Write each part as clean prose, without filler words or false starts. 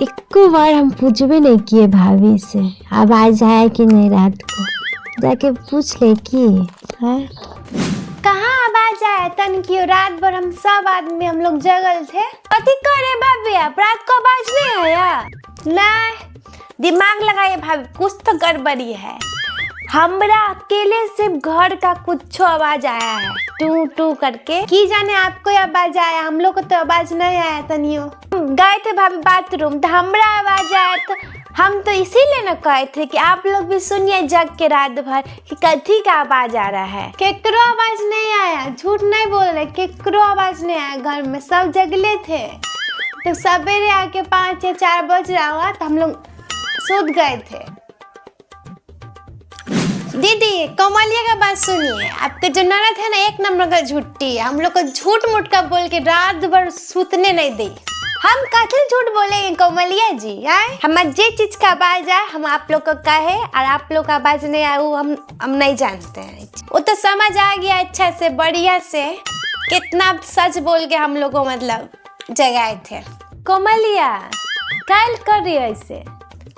इक्को बार हम पूछबे नहीं किए भाभी से आवाज आया कि नहीं रात को, जाके पूछ ले कि है कहाँ आवाज आया तन की। रात भर हम सब आदमी हम लोग जगल थे। कथी करे भाभी आप, रात को आवाज नहीं आया? नहीं, दिमाग लगाइए भाभी, कुछ तो गड़बड़ी है। हमरा अकेले से घर का कुछ आवाज आया है टू टू करके, की जाने आपको आवाज आया, हम लोग को तो आवाज नहीं आया तनियो। गए थे भाभी बाथरूम तो हमरा आवाज आया, तो हम तो इसीलिए न कहे थे कि आप लोग भी सुनिए जग के रात भर कि कथी का आवाज आ रहा है। केकरो आवाज नहीं आया, झूठ नहीं बोल रहे, केकरो आवाज नहीं आया। घर में सब जगले थे, तो सवेरे आके 5 या 4 बज रहा हुआ तो हम लोग सूत गए थे। दीदी कमलिया का बात सुनिए, आपके जो ननद है ना एक नंबर का झूठी है, हम लोग को झूठ मूठ का बोल के रात भर सूतने नहीं दी। हम कथी झूठ बोलेंगे कमलिया जी, आए हमारे जे चीज का आवाज आए हम आप लोग को कहे, और आप लोग का आवाज नहीं आए वो हम नहीं जानते हैं। वो तो समझ आ गया अच्छा से बढ़िया से, कितना सच बोल के हम लोग को मतलब जगाए थे। कमलिया कल कर रही है ऐसे,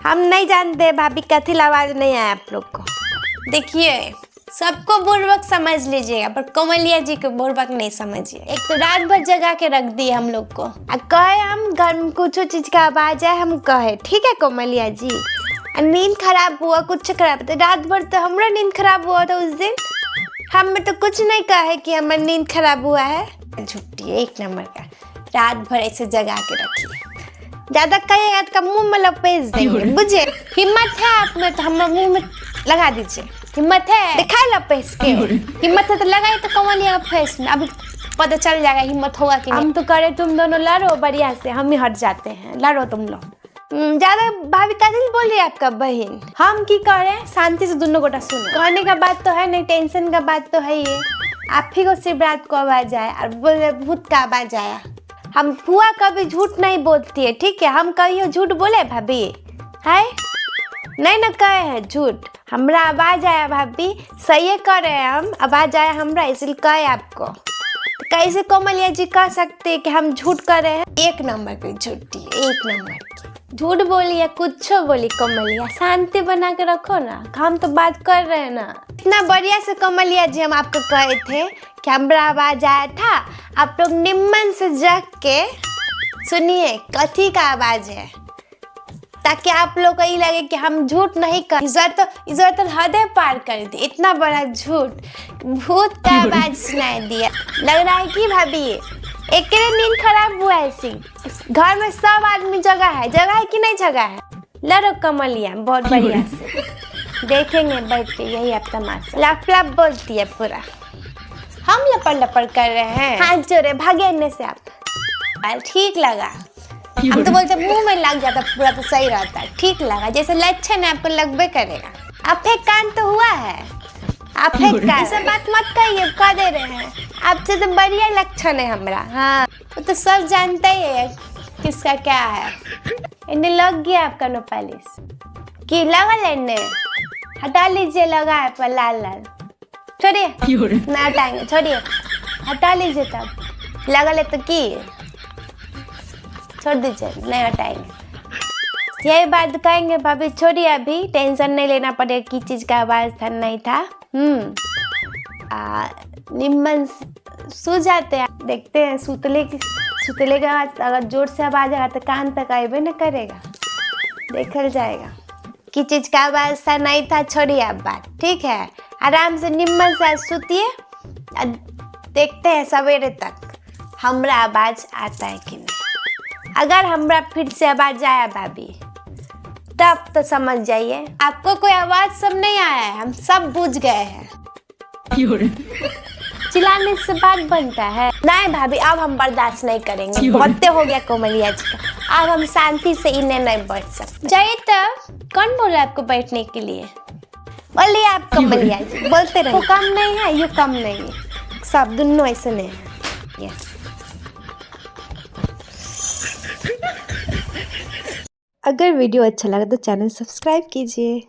हम नहीं जानते भाभी कथी आवाज नहीं आया आप लोग को। देखिए सबको बुर्बक समझ लीजिएगा पर कमलिया जी को बुर्बक नहीं समझिए। एक तो रात भर जगा के रख दिए हम लोग को, कहे हम घर में कुछ चीज का आवाज है हम कहे, ठीक है कमलिया जी। नींद खराब हुआ, कुछ खराब था रात भर, तो हमारा नींद खराब हुआ था उस दिन, हमें तो कुछ नहीं कहे कि हमारा नींद खराब हुआ है। झुट्टी एक नंबर का, रात भर ऐसे जगा के रखिए, ज्यादा कहिएगा तो मुंह में लपेट देंगे, बुझे। हिम्मत है आप में तो हमारे मुंह में लगा दीजिए, हिम्मत है दिखाई लपेट के, हिम्मत है तो लगाए तो कमलिया का फेस में, अभी पता चल जाएगा हिम्मत होगा कि नहीं। हम तो करे तुम दोनों लड़ो बढ़िया से, हम ही हट जाते हैं, लड़ो तुम लोग। ज्यादा भाभी कथी बोल रही है आपका बहन, हम की करें शांति से दोनों गोटा सुनो। कहने का बात तो है नहीं, टेंशन का बात तो है ये, आप ही को सिर्फ रात को आवाज आया और बोले भूत का आवाज आया। हम फुआ कभी झूठ नहीं बोलती है, ठीक है, हम कहियो झूठ बोले भाभी है नहीं न कहे हैं झूठ। हमरा आवाज आया भाभी, सही कर रहे हैं हम, आवाज आया हमरा इसलिए कहे आपको। तो कैसे कमलिया जी कह सकते हैं कि हम झूठ कर रहे हैं? एक नंबर की झूठी, एक नंबर की झूठ बोली या कुछ बोली कमलिया, शांति बना के रखो ना, हम तो बात कर रहे हैं ना। इतना बढ़िया से कमलिया जी हम आपको कहे थे कि हमरा आवाज आया था, आप लोग निम्मन से जग के सुनिए कथी का आवाज है, ताकि आप लोग को ये लगे कि हम झूठ नहीं कर। इधर तो हदें पार कर दी, इतना बड़ा झूठ, भूत का आवाज सुनाई दिया। लग रहा है कि भाभी एक नींद खराब हुआ है, ऐसी घर में सब आदमी जगह है कि नहीं जगह है। लड़ो कमलिया बहुत बढ़िया से, देखेंगे बैठ के यही अब तमाशा। लप लप बोलती है पूरा, हम लपड़ लपड़ कर रहे हैं, हाथ जोड़े भागे इनमें से आप। ठीक लगा, हम तो बोलते मुंह में लग जाता पूरा तो सही रहता है, ठीक लगा, जैसे लक्षण है आपको लगबे करेगा। आप एक कान तो हुआ है, आप एक कान, ऐसा बात मत कहिए, कह दे रहे हैं आपसे तो बढ़िया लक्षण है हमरा। हाँ वो तो सब जानते ही है किसका क्या है। इन्हें लग गया आपका नो पालिश कि लगा लेने, हटा लीजिए, लगा है पर लाल लाल, छोड़िए ना हटाएंगे, छोड़िए हटा लीजिए, तब लगा ले तो की छोड़ दीजिए, नहीं हटाएंगे। यही बात कहेंगे भाभी, छोड़िए अभी टेंशन नहीं लेना पड़ेगा कि चीज का आवाज था नहीं था। निम्मन सो जाते हैं, देखते हैं सुतले का आवाज अगर जोर से आवाज आएगा तो कान तक आएबे न करेगा, देखल जाएगा कि चीज का आवाज था नहीं था। छोड़िए अब बात, ठीक है, आराम से निम्मन से सुतिए, देखते हैं सवेरे तक हमरा आवाज आता है कि नहीं। अगर हमरा फिर से आवाज आया भाभी तब तो समझ जाइए आपको कोई आवाज सब नहीं आया है, हम सब बुझ गए हैं। चिल्लाने से बात बनता है नहीं भाभी, अब हम बर्दाश्त नहीं करेंगे, बहुत हो गया कमलिया जी का, अब हम शांति से इन्हें नहीं बैठ सकते। जाइए तो कौन बोला आपको बैठने के लिए, बोलिए आप कमलिया जी, बोलते रहिए। वो कम नहीं है, ये कम नहीं है, सब दोनों ऐसे नहीं है। अगर वीडियो अच्छा लगा तो चैनल सब्सक्राइब कीजिए।